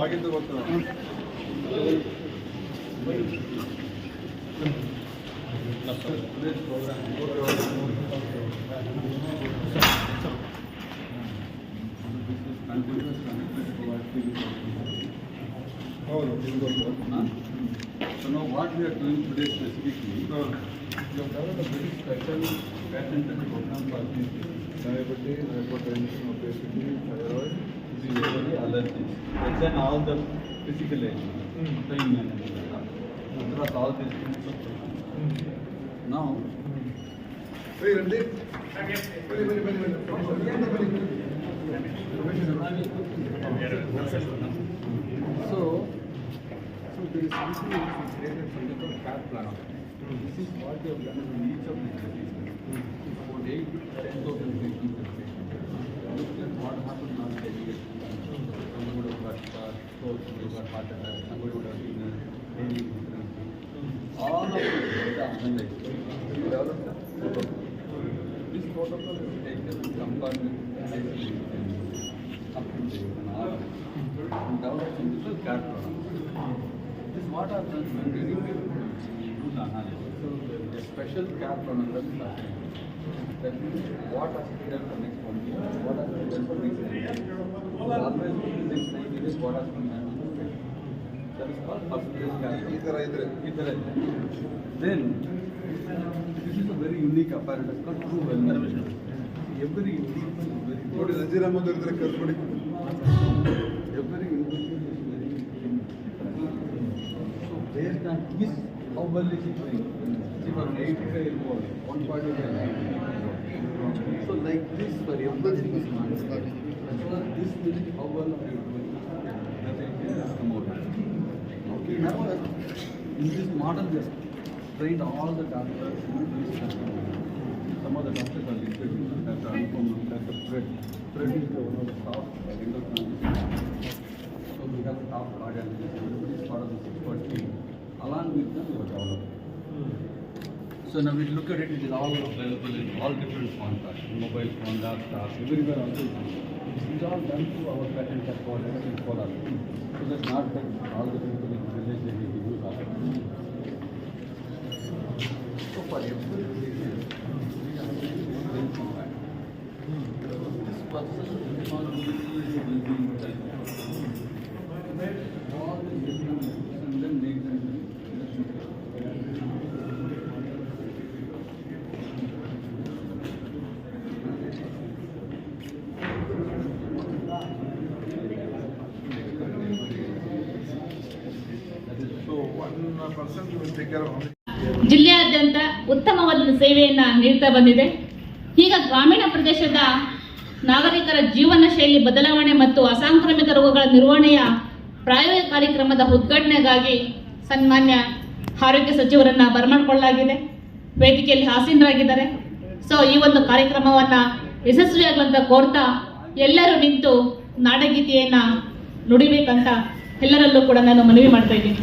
ಆಗಿದ್ದು ಗೊತ್ತು. So now what we are doing today specifically, we have developed a very special patented program for diabetes, hypertension, obesity, thyroid, usually allergies. Then all the physical age, time management, across all these things. Now, so there is something which is created something called care plan. This is what they have done in each of the diseases. About 8 to 10,000 patients per patient. Look at what happened on daily. Somebody would have got stroke, somebody got heart attack, somebody would have been daily insurance. All of this data analyzed. We developed a protocol. This protocol is taken and compared up to date and all. And developed something called care plan. This what are done when we do the analysis. So a special care program is assigned. That means what has to be done for next 1 year, what has to be done for next 9 years. So always in the next 9 years what has to be done on the patient. That is called personalized care. Then this is a very unique apparatus called True Wellness. Every individual is very ನೋಡಿ ನಂಜೀರಾಮ್ ಅಂತ ಇದ್ರೆ ಕಲ್ಸ್ಬಿಡಿ. Every individual is very different. So based on his how well is he doing? See for 85-year-old, 145. So like this for everything is not. This will how well are you doing? Nothing has come out. Okay, now in this model just trained all the doctors in this country. Some of the doctors are listed, Dr. Anupam, Dr. Fred. Fred is one of the top endocrinologists. So we have the top cardiologist. Everybody is part of this expert team. Along with them, we have developed. So now we look at it, it is all available in all different formats, mobile phone, laptops, everywhere also. It is all done through our patent headquarters in Kolar. So that's not that all the people in the village they need to use all of it. So for every patient, we have to use one compact. This process will be all the different and then make them ಜಿಲ್ಲೆಯಾದ್ಯಂತ ಉತ್ತಮವಾದ ಸೇವೆಯನ್ನು ನೀಡ್ತಾ ಬಂದಿದೆ. ಈಗ ಗ್ರಾಮೀಣ ಪ್ರದೇಶದ ನಾಗರಿಕರ ಜೀವನ ಶೈಲಿ ಬದಲಾವಣೆ ಮತ್ತು ಅಸಾಂಕ್ರಾಮಿಕ ರೋಗಗಳ ನಿರ್ವಹಣೆಯ ಪ್ರಾಯೋಗಿಕ ಕಾರ್ಯಕ್ರಮದ ಉದ್ಘಾಟನೆಗಾಗಿ ಸನ್ಮಾನ್ಯ ಆರೋಗ್ಯ ಸಚಿವರನ್ನ ಬರಮಾಡಿಕೊಳ್ಳಲಾಗಿದೆ. ವೇದಿಕೆಯಲ್ಲಿ ಆಸೀನರಾಗಿದ್ದಾರೆ. ಸೊ ಈ ಒಂದು ಕಾರ್ಯಕ್ರಮವನ್ನು ಯಶಸ್ವಿಯಾಗುವಂತ ಕೋರ್ತಾ ಎಲ್ಲರೂ ನಿಂತು ನಾಡಗೀತೆಯನ್ನ ನುಡಿಬೇಕಂತ ಎಲ್ಲರಲ್ಲೂ ಕೂಡ ನಾನು ಮನವಿ ಮಾಡ್ತಾ ಇದ್ದೀನಿ.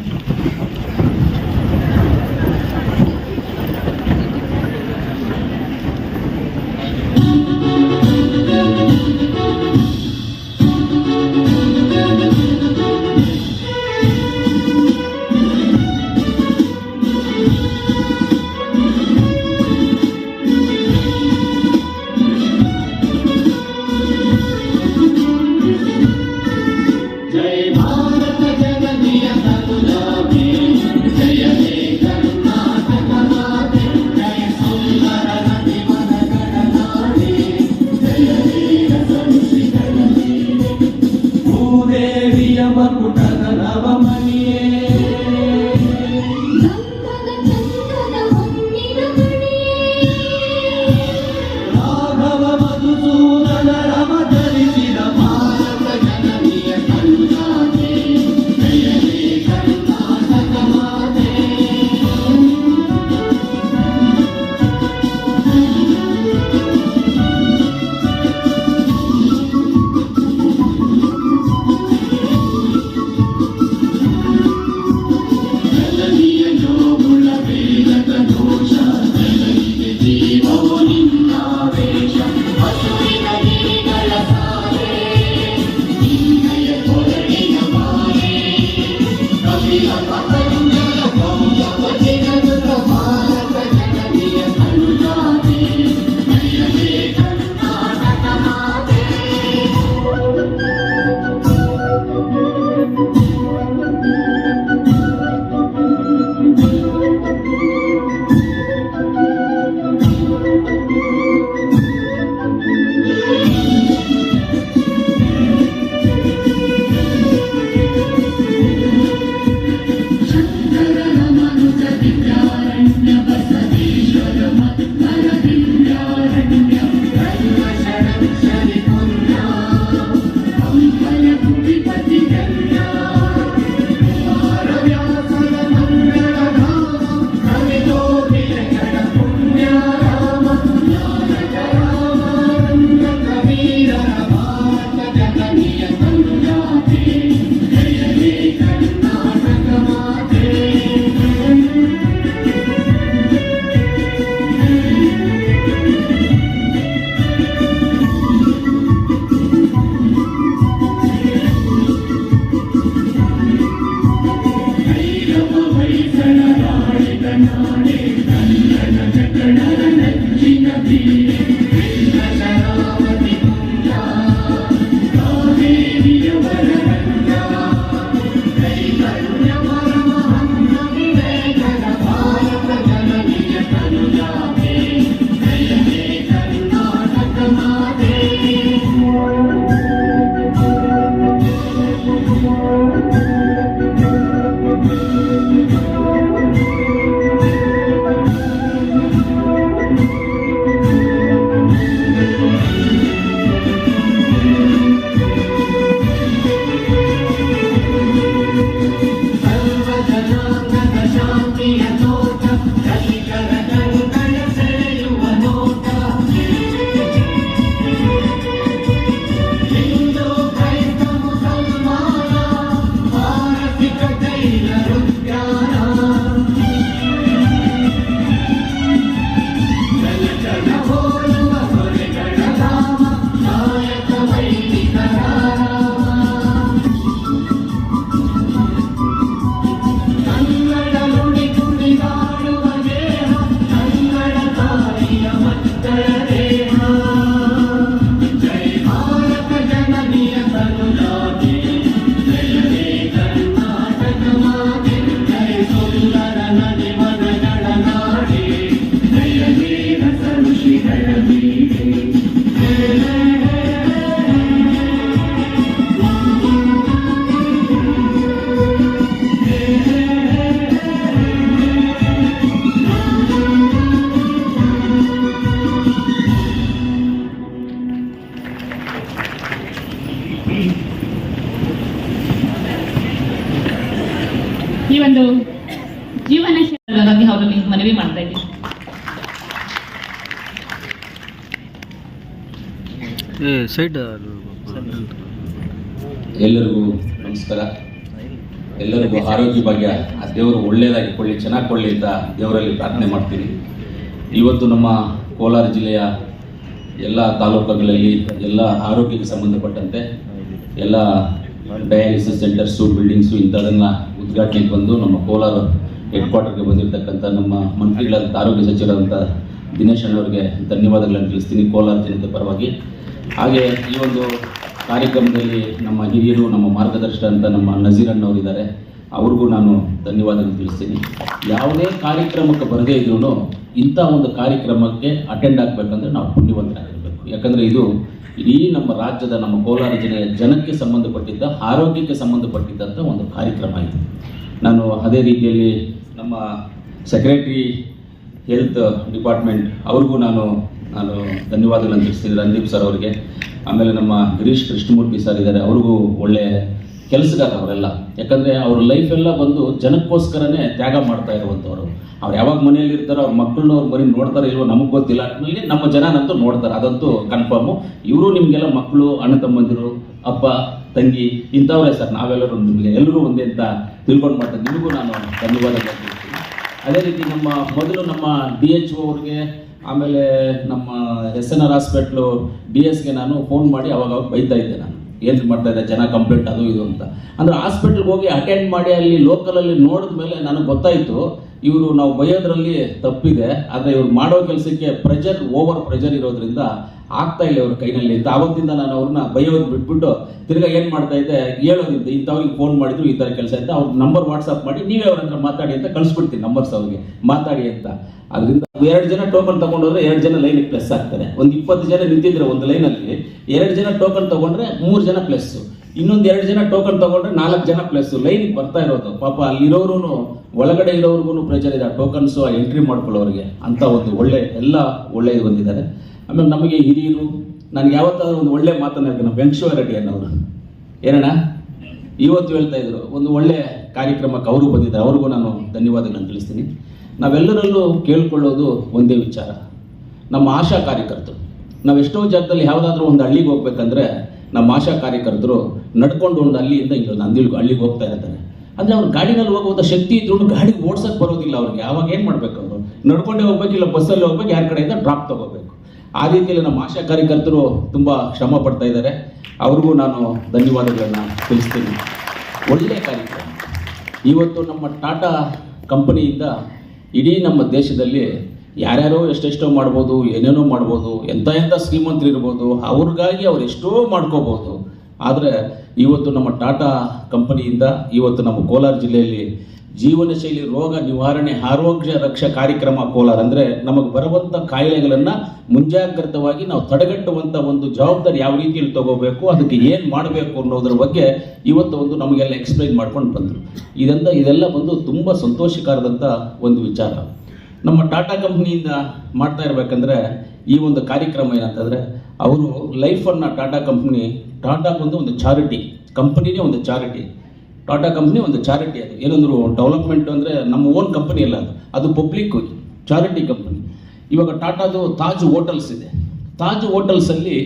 जय भारत जननी सतुला ಈ ಒಂದು ಜೀವನ ಶೈಲಿಗಾಗಿ ಅವರಲ್ಲಿ ಮನವಿ ಮಾಡ್ತಾ ಇದ್ದೀನಿ. ಎಲ್ಲರಿಗೂ ನಮಸ್ಕಾರ. ಎಲ್ಲರಿಗೂ ಆರೋಗ್ಯ ಭಾಗ್ಯ ಆ ದೇವರು ಒಳ್ಳೆಯದಾಗಿ ಕೊಳ್ಳಿ, ಚೆನ್ನಾಗಿ ಕೊಳ್ಳಿ ಅಂತ ದೇವರಲ್ಲಿ ಪ್ರಾರ್ಥನೆ ಮಾಡ್ತೀನಿ. ಇವತ್ತು ನಮ್ಮ ಕೋಲಾರ ಜಿಲ್ಲೆಯ ಎಲ್ಲ ತಾಲೂಕುಗಳಲ್ಲಿ ಎಲ್ಲ ಆರೋಗ್ಯಕ್ಕೆ ಸಂಬಂಧಪಟ್ಟಂತೆ ಎಲ್ಲ ಡಯಾಲಿಸಿಸ್ ಸೆಂಟರ್ಸು, ಬಿಲ್ಡಿಂಗ್ಸು ಇಂಥದನ್ನು ಉದ್ಘಾಟನೆಗೆ ಬಂದು ನಮ್ಮ ಕೋಲಾರ ಹೆಡ್ ಕ್ವಾರ್ಟರ್ಗೆ ಬಂದಿರತಕ್ಕಂಥ ನಮ್ಮ ಮಂತ್ರಿಗಳಾದಂಥ ಆರೋಗ್ಯ ಸಚಿವರಾದಂಥ ದಿನೇಶ್ ಅಣ್ಣವರಿಗೆ ಧನ್ಯವಾದಗಳನ್ನು ತಿಳಿಸ್ತೀನಿ ಕೋಲಾರ ಜನತೆ ಪರವಾಗಿ. ಹಾಗೆ ಈ ಒಂದು ಕಾರ್ಯಕ್ರಮದಲ್ಲಿ ನಮ್ಮ ಹಿರಿಯರು, ನಮ್ಮ ಮಾರ್ಗದರ್ಶಕ ಅಂತ ನಮ್ಮ ನಜೀರ್ ಅಣ್ಣವರಿದ್ದಾರೆ, ಅವ್ರಿಗೂ ನಾನು ಧನ್ಯವಾದಗಳು ತಿಳಿಸ್ತೀನಿ. ಯಾವುದೇ ಕಾರ್ಯಕ್ರಮಕ್ಕೆ ಬರದೇ ಇದ್ರೂ ಇಂಥ ಒಂದು ಕಾರ್ಯಕ್ರಮಕ್ಕೆ ಅಟೆಂಡ್ ಆಗಬೇಕಂದ್ರೆ ನಾವು ಪುಣ್ಯವಂತರಾಗಿರಬೇಕು. ಯಾಕಂದರೆ ಇದು ಇಡೀ ನಮ್ಮ ರಾಜ್ಯದ, ನಮ್ಮ ಕೋಲಾರ ಜಿಲ್ಲೆಯ ಜನಕ್ಕೆ ಸಂಬಂಧಪಟ್ಟಿದ್ದ, ಆರೋಗ್ಯಕ್ಕೆ ಸಂಬಂಧಪಟ್ಟಿದ್ದಂಥ ಒಂದು ಕಾರ್ಯಕ್ರಮ ಇದು. ನಾನು ಅದೇ ರೀತಿಯಲ್ಲಿ ನಮ್ಮ ಸೆಕ್ರೆಟರಿ ಹೆಲ್ತ್ ಡಿಪಾರ್ಟ್ಮೆಂಟ್ ಅವ್ರಿಗೂ ನಾನು ಧನ್ಯವಾದಗಳನ್ನು ತಿಳಿಸ್ತೀನಿ, ರಂದೀಪ್ ಸರ್ ಅವರಿಗೆ. ಆಮೇಲೆ ನಮ್ಮ ಗಿರೀಶ್ ಕೃಷ್ಣಮೂರ್ತಿ ಸರ್ ಇದ್ದಾರೆ, ಅವ್ರಿಗೂ ಒಳ್ಳೆ ಕೆಲಸಗಾರ ಅವರೆಲ್ಲ. ಯಾಕಂದರೆ ಅವ್ರ ಲೈಫೆಲ್ಲ ಬಂದು ಜನಕ್ಕೋಸ್ಕರನೇ ತ್ಯಾಗ ಮಾಡ್ತಾ ಇರುವಂಥವ್ರು. ಅವ್ರು ಯಾವಾಗ ಮನೆಯಲ್ಲಿ ಇರ್ತಾರೋ ಅವ್ರ ಮಕ್ಕಳನ್ನ ಅವ್ರು ಬರೀ ನೋಡ್ತಾರೆ ಇಲ್ವೋ ನಮಗೆ ಗೊತ್ತಿಲ್ಲ, ಒಟ್ಟಿನಲ್ಲಿ ನಮ್ಮ ಜನನಂತೂ ನೋಡ್ತಾರೆ, ಅದಂತೂ ಕನ್ಫರ್ಮು. ಇವರು ನಿಮಗೆಲ್ಲ ಮಕ್ಕಳು, ಅಣ್ಣ ತಮ್ಮಂದಿರು, ಅಪ್ಪ ತಂಗಿ ಇಂಥವರೇ ಸರ್. ನಾವೆಲ್ಲರೂ ನಿಮಗೆ ಎಲ್ಲರೂ ಒಂದೇ ಅಂತ ತಿಳ್ಕೊಂಡು ಮಾಡ್ತಾರೆ. ನಿಮಗೂ ನಾನು ಧನ್ಯವಾದಗಳು ಹೇಳ್ತೀನಿ. ಅದೇ ರೀತಿ ಮೊದಲು ನಮ್ಮ DHO ಅವ್ರಿಗೆ, ಆಮೇಲೆ ನಮ್ಮ SNR ಹಾಸ್ಪಿಟ್ಲು DS ಗೆ ನಾನು ಫೋನ್ ಮಾಡಿ ಅವಾಗ ಬೈತಾ ಇದ್ದೆ. ನಾನು ಏನು ಮಾಡ್ತಾ ಇದ್ದೆ, ಜನ ಕಂಪ್ಲೇಂಟ್ ಅದು ಇದು ಅಂತ. ಅಂದರೆ ಹಾಸ್ಪಿಟ್ಲ್ಗೆ ಹೋಗಿ ಅಟೆಂಡ್ ಮಾಡಿ ಅಲ್ಲಿ ಲೋಕಲಲ್ಲಿ ನೋಡಿದ ಮೇಲೆ ನನಗೆ ಗೊತ್ತಾಯಿತು, ಇವರು ನಾವು ಬೈಯೋದ್ರಲ್ಲಿ ತಪ್ಪಿದೆ, ಆದರೆ ಇವ್ರು ಮಾಡೋ ಕೆಲಸಕ್ಕೆ ಓವರ್ ಪ್ರೆಷರ್ ಇರೋದ್ರಿಂದ ಆಗ್ತಾ ಇಲ್ಲ ಇವ್ರ ಕೈನಲ್ಲಿ ಅಂತ. ಆವತ್ತಿಂದ ನಾನು ಅವ್ರನ್ನ ಬೈಯೋದು ಬಿಟ್ಬಿಟ್ಟು ತಿರ್ಗಾ ಏನು ಮಾಡ್ತಾ ಇದ್ದೆ, ಹೇಳೋದಿದ್ದೆ ಇಂಥವ್ರಿಗೆ ಫೋನ್ ಮಾಡಿದ್ರು ಈ ಥರ ಕೆಲಸ ಅಂತ. ಅವ್ರ ನಂಬರ್ ವಾಟ್ಸಪ್ ಮಾಡಿ ನೀವೇ ಅವ್ರ ಹತ್ರ ಮಾತಾಡಿ ಅಂತ ಕಳಿಸ್ಬಿಡ್ತೀನಿ, ನಂಬರ್ಸ್ ಅವ್ರಿಗೆ ಮಾತಾಡಿ ಅಂತ. ಅದರಿಂದ 2 ಜನ ಟೋಕನ್ ತೊಗೊಂಡೋದ್ರೆ 2 ಜನ ಲೈನಿಗೆ ಪ್ಲಸ್ ಆಗ್ತಾರೆ. ಒಂದು 20 ಜನ ನಿಂತಿದ್ರೆ ಒಂದು ಲೈನಲ್ಲಿ 2 ಜನ ಟೋಕನ್ ತೊಗೊಂಡ್ರೆ 3 ಜನ ಪ್ಲಸ್ಸು. ಇನ್ನೊಂದು 2 ಜನ ಟೋಕನ್ ತಗೊಂಡ್ರೆ 4 ಜನ ಪ್ಲಸ್ ಲೈನ್ ಬರ್ತಾ ಇರೋದು. ಪಾಪ ಅಲ್ಲಿರೋರು ಒಳಗಡೆ ಇರೋರ್ಗು ಪ್ರೆಷರ್ ಇದೆ, ಟೋಕನ್ಸ್ ಎಂಟ್ರಿ ಮಾಡ್ಕೊಳ್ಳೋರಿಗೆ ಅಂತ ಒಂದು ಎಲ್ಲ ಒಳ್ಳೆಯದು ಬಂದಿದ್ದಾರೆ. ಆಮೇಲೆ ನಮಗೆ ಹಿರಿಯರು, ನನಗೆ ಯಾವತ್ತಾದ್ರೂ ಒಂದು ಒಳ್ಳೆ ಮಾತನ್ನ ಹೇಳ್ತೀನಿ, ವೆಂಕಟೇಶ್ವರ ರೆಡ್ಡಿ ಅನ್ನೋರು ಏನಣ್ಣ ಇವತ್ತು ಹೇಳ್ತಾ ಇದ್ರು, ಒಂದು ಒಳ್ಳೆ ಕಾರ್ಯಕ್ರಮಕ್ಕೆ ಅವರು ಬಂದಿದ್ದಾರೆ, ಅವ್ರಿಗೂ ನಾನು ಧನ್ಯವಾದಗಳನ್ನು ತಿಳಿಸ್ತೀನಿ. ನಾವೆಲ್ಲರಲ್ಲೂ ಕೇಳ್ಕೊಳ್ಳೋದು ಒಂದೇ ವಿಚಾರ, ನಮ್ಮ ಆಶಾ ಕಾರ್ಯಕರ್ತರು. ನಾವೆಷ್ಟೋ ಜಾಗದಲ್ಲಿ ಯಾವುದಾದ್ರೂ ಒಂದು ಹಳ್ಳಿಗೆ ಹೋಗ್ಬೇಕಂದ್ರೆ ನಮ್ಮ ಆಶಾ ಕಾರ್ಯಕರ್ತರು ನಡ್ಕೊಂಡು ಒಂದು ಹಳ್ಳಿಯಿಂದ ಇಲ್ಲಿ ಹಳ್ಳಿಗೆ ಹೋಗ್ತಾ ಇರ್ತಾರೆ. ಅಂದರೆ ಅವ್ರು ಗಾಡಿನಲ್ಲಿ ಹೋಗುವಂಥ ಶಕ್ತಿ ಇದ್ರು ಗಾಡಿಗೆ ಓಡ್ಸೋಕ್ಕೆ ಬರೋದಿಲ್ಲ ಅವ್ರಿಗೆ. ಆವಾಗ ಏನು ಮಾಡಬೇಕು, ಅವರು ನಡ್ಕೊಂಡೇ ಹೋಗ್ಬೇಕು, ಇಲ್ಲ ಬಸ್ಸಲ್ಲಿ ಹೋಗ್ಬೇಕು, ಯಾರ ಕಡೆಯಿಂದ ಡ್ರಾಪ್ ತಗೋಬೇಕು. ಆ ರೀತಿಯಲ್ಲಿ ನಮ್ಮ ಆಶಾ ಕಾರ್ಯಕರ್ತರು ತುಂಬ ಶ್ರಮ ಪಡ್ತಾ ಇದ್ದಾರೆ, ಅವ್ರಿಗೂ ನಾನು ಧನ್ಯವಾದಗಳನ್ನು ತಿಳಿಸ್ತೀನಿ. ಒಳ್ಳೆಯ ಕಾರ್ಯಕ್ರಮ. ಇವತ್ತು ನಮ್ಮ ಟಾಟಾ ಕಂಪನಿಯಿಂದ ಇಡೀ ನಮ್ಮ ದೇಶದಲ್ಲಿ ಯಾರ್ಯಾರೋ ಎಷ್ಟೆಷ್ಟೋ ಮಾಡ್ಬೋದು, ಏನೇನೋ ಮಾಡ್ಬೋದು, ಎಂಥ ಶ್ರೀಮಂತರು ಇರ್ಬೋದು, ಅವ್ರಿಗಾಗಿ ಅವ್ರು ಎಷ್ಟೋ ಮಾಡ್ಕೋಬೋದು. ಆದರೆ ಇವತ್ತು ನಮ್ಮ ಟಾಟಾ ಕಂಪನಿಯಿಂದ ಇವತ್ತು ನಮ್ಮ ಕೋಲಾರ ಜಿಲ್ಲೆಯಲ್ಲಿ ಜೀವನ ಶೈಲಿ ರೋಗ ನಿವಾರಣೆ ಆರೋಗ್ಯ ರಕ್ಷಾ ಕಾರ್ಯಕ್ರಮ ಕೋಲಾರ, ಅಂದರೆ ನಮಗೆ ಬರುವಂಥ ಕಾಯಿಲೆಗಳನ್ನು ಮುಂಜಾಗ್ರತವಾಗಿ ನಾವು ತಡೆಗಟ್ಟುವಂಥ ಒಂದು ಜವಾಬ್ದಾರಿ ಯಾವ ರೀತಿಯಲ್ಲಿ ತಗೋಬೇಕು, ಅದಕ್ಕೆ ಏನು ಮಾಡಬೇಕು ಅನ್ನೋದ್ರ ಬಗ್ಗೆ ಇವತ್ತು ಒಂದು ನಮಗೆಲ್ಲ ಎಕ್ಸ್ಪ್ಲೈನ್ ಮಾಡ್ಕೊಂಡು ಬಂದರು. ಇದೆಲ್ಲ ಬಂದು ತುಂಬ ಸಂತೋಷಕರದಂಥ ಒಂದು ವಿಚಾರ. ನಮ್ಮ ಟಾಟಾ ಕಂಪ್ನಿಯಿಂದ ಮಾಡ್ತಾ ಇರಬೇಕಂದ್ರೆ ಈ ಒಂದು ಕಾರ್ಯಕ್ರಮ ಏನಂತಂದರೆ, ಅವರು ಲೈಫನ್ನು ಟಾಟಾ ಬಂದು ಒಂದು ಚಾರಿಟಿ ಕಂಪನಿನೇ, ಒಂದು ಚಾರಿಟಿ. ಟಾಟಾ ಕಂಪ್ನಿ ಒಂದು ಚಾರಿಟಿ. ಅದು ಏನಂದ್ರು ಡೆವಲಪ್ಮೆಂಟ್ ಅಂದರೆ ನಮ್ಮ ಓನ್ ಕಂಪನಿ ಅಲ್ಲ, ಅದು ಪಬ್ಲಿಕ್ ಚಾರಿಟಿ ಕಂಪನಿ. ಇವಾಗ ಟಾಟಾದು ತಾಜ್ ಹೋಟೆಲ್ಸ್ ಇದೆ. ತಾಜ್ ಹೋಟೆಲ್ಸಲ್ಲಿ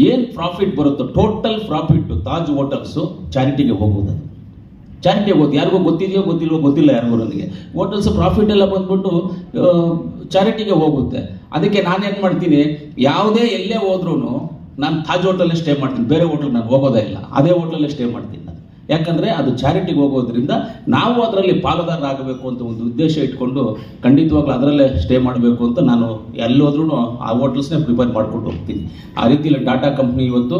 ಏನು ಪ್ರಾಫಿಟ್ ಬರುತ್ತೋ ಟೋಟಲ್ ಪ್ರಾಫಿಟ್ಟು ತಾಜ್ ಹೋಟೆಲ್ಸು ಚಾರಿಟಿಗೆ ಹೋಗೋದು. ಚಾರಿಟಿಗೆ ಹೋಗೋದು ಯಾರಿಗೂ ಗೊತ್ತಿದೆಯೋ ಗೊತ್ತಿಲ್ಲ ಯಾರಿಗೋರಿಗೆ. ಹೋಟೆಲ್ಸ್ ಪ್ರಾಫಿಟ್ ಎಲ್ಲ ಬಂದ್ಬಿಟ್ಟು ಚಾರಿಟಿಗೆ ಹೋಗುತ್ತೆ. ಅದಕ್ಕೆ ನಾನೇನು ಮಾಡ್ತೀನಿ, ಯಾವುದೇ ಎಲ್ಲೇ ಹೋದ್ರೂ ನಾನು ತಾಜ್ ಹೋಟೆಲ್ಲೇ ಸ್ಟೇ ಮಾಡ್ತೀನಿ, ಬೇರೆ ಹೋಟೆಲ್ ನಾನು ಹೋಗೋದೇ ಇಲ್ಲ, ಅದೇ ಹೋಟೆಲ್ಲೇ ಸ್ಟೇ ಮಾಡ್ತೀನಿ ನಾನು. ಯಾಕಂದರೆ ಅದು ಚಾರಿಟಿಗೆ ಹೋಗೋದ್ರಿಂದ ನಾವು ಅದರಲ್ಲಿ ಪಾಲುದಾರರಾಗಬೇಕು ಅಂತ ಒಂದು ಉದ್ದೇಶ ಇಟ್ಕೊಂಡು ಖಂಡಿತವಾಗ್ಲೂ ಅದರಲ್ಲೇ ಸ್ಟೇ ಮಾಡಬೇಕು ಅಂತ ನಾನು ಎಲ್ಲೋದ್ರೂ ಆ ಹೋಟೆಲ್ಸ್ನೇ ಪ್ರಿಪೇರ್ ಮಾಡಿಕೊಂಡು ಹೋಗ್ತೀನಿ. ಆ ರೀತಿಯಲ್ಲಿ ಟಾಟಾ ಕಂಪ್ನಿ ಇವತ್ತು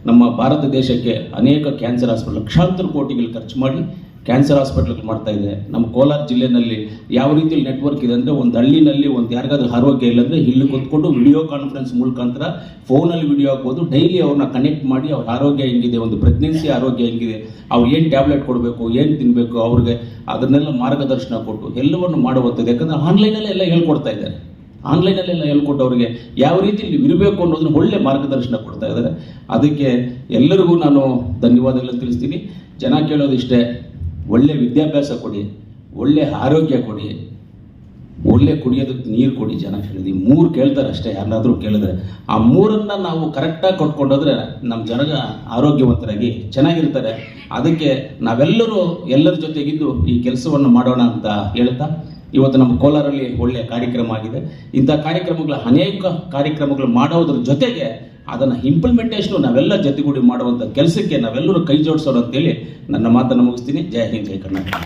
ನಮ್ಮ ಭಾರತ ದೇಶಕ್ಕೆ ಅನೇಕ ಕ್ಯಾನ್ಸರ್ ಹಾಸ್ಪಿಟಲ್ ಲಕ್ಷಾಂತರ ಕೋಟಿಗಳು ಖರ್ಚು ಮಾಡಿ ಕ್ಯಾನ್ಸರ್ ಹಾಸ್ಪಿಟಲ್ಗಳು ಮಾಡ್ತಾ ಇದೆ. ನಮ್ಮ ಕೋಲಾರ ಜಿಲ್ಲೆಯಲ್ಲಿ ಯಾವ ರೀತಿಯಲ್ಲಿ ನೆಟ್ವರ್ಕ್ ಇದೆ ಅಂದರೆ, ಒಂದು ಹಳ್ಳಿನಲ್ಲಿ ಒಂದು ಯಾರಿಗಾದ್ರೂ ಆರೋಗ್ಯ ಇಲ್ಲಂದರೆ ಇಲ್ಲಿ ಕೂತ್ಕೊಂಡು ವಿಡಿಯೋ ಕಾನ್ಫರೆನ್ಸ್ ಮುಖಾಂತರ ಫೋನಲ್ಲಿ ವಿಡಿಯೋ ಹಾಕ್ಬೋದು. ಡೈಲಿ ಅವ್ರನ್ನ ಕನೆಕ್ಟ್ ಮಾಡಿ ಅವ್ರ ಆರೋಗ್ಯ ಹೆಂಗಿದೆ, ಒಂದು ಪ್ರೆಗ್ನೆನ್ಸಿ ಆರೋಗ್ಯ ಹೆಂಗಿದೆ, ಅವ್ರು ಏನು ಟ್ಯಾಬ್ಲೆಟ್ ಕೊಡಬೇಕು, ಏನು ತಿನ್ನಬೇಕು, ಅವ್ರಿಗೆ ಅದನ್ನೆಲ್ಲ ಮಾರ್ಗದರ್ಶನ ಕೊಟ್ಟು ಎಲ್ಲವನ್ನು ಮಾಡುವಂಥದ್ದು. ಯಾಕಂದರೆ ಆನ್ಲೈನಲ್ಲೇ ಎಲ್ಲ ಹೇಳ್ಕೊಡ್ತಾ ಇದ್ದಾರೆ. ಆನ್ಲೈನಲ್ಲೆಲ್ಲ ಹೇಳ್ಕೊಟ್ಟು ಅವರಿಗೆ ಯಾವ ರೀತಿ ನೀವು ಇರಬೇಕು ಅನ್ನೋದನ್ನ ಒಳ್ಳೆ ಮಾರ್ಗದರ್ಶನ ಕೊಡ್ತಾ ಇದ್ದಾರೆ. ಅದಕ್ಕೆ ಎಲ್ಲರಿಗೂ ನಾನು ಧನ್ಯವಾದಗಳನ್ನು ತಿಳಿಸ್ತೀನಿ. ಜನ ಕೇಳೋದಿಷ್ಟೇ, ಒಳ್ಳೆ ವಿದ್ಯಾಭ್ಯಾಸ ಕೊಡಿ, ಒಳ್ಳೆ ಆರೋಗ್ಯ ಕೊಡಿ, ಒಳ್ಳೆ ಕುಡಿಯೋದಕ್ಕೆ ನೀರು ಕೊಡಿ. ಜನ ಕೇಳಿದ್ವಿ 3 ಕೇಳ್ತಾರೆ ಅಷ್ಟೇ, ಯಾರನ್ನಾದರೂ ಕೇಳಿದ್ರೆ ಆ 3ಅನ್ನು ನಾವು ಕರೆಕ್ಟಾಗಿ ಕೊಟ್ಕೊಂಡೋದ್ರೆ ನಮ್ಮ ಜನ ಆರೋಗ್ಯವಂತರಾಗಿ ಚೆನ್ನಾಗಿರ್ತಾರೆ. ಅದಕ್ಕೆ ನಾವೆಲ್ಲರೂ ಎಲ್ಲರ ಜೊತೆಗಿದ್ದು ಈ ಕೆಲಸವನ್ನು ಮಾಡೋಣ ಅಂತ ಹೇಳ್ತಾ, ಇವತ್ತು ನಮ್ಮ ಕೋಲಾರಲ್ಲಿ ಒಳ್ಳೆಯ ಕಾರ್ಯಕ್ರಮ ಆಗಿದೆ. ಇಂಥ ಅನೇಕ ಕಾರ್ಯಕ್ರಮಗಳು ಮಾಡೋದ್ರ ಜೊತೆಗೆ ಅದನ್ನು ಇಂಪ್ಲಿಮೆಂಟೇಷನು ನಾವೆಲ್ಲ ಜೊತೆಗೂಡಿ ಮಾಡುವಂಥ ಕೆಲಸಕ್ಕೆ ನಾವೆಲ್ಲರೂ ಕೈ ಜೋಡಿಸೋಣ ಅಂತೇಳಿ ನನ್ನ ಮಾತನ್ನು ಮುಗಿಸ್ತೀನಿ. ಜೈ ಹಿಂದ್, ಜೈ ಕರ್ನಾಟಕ.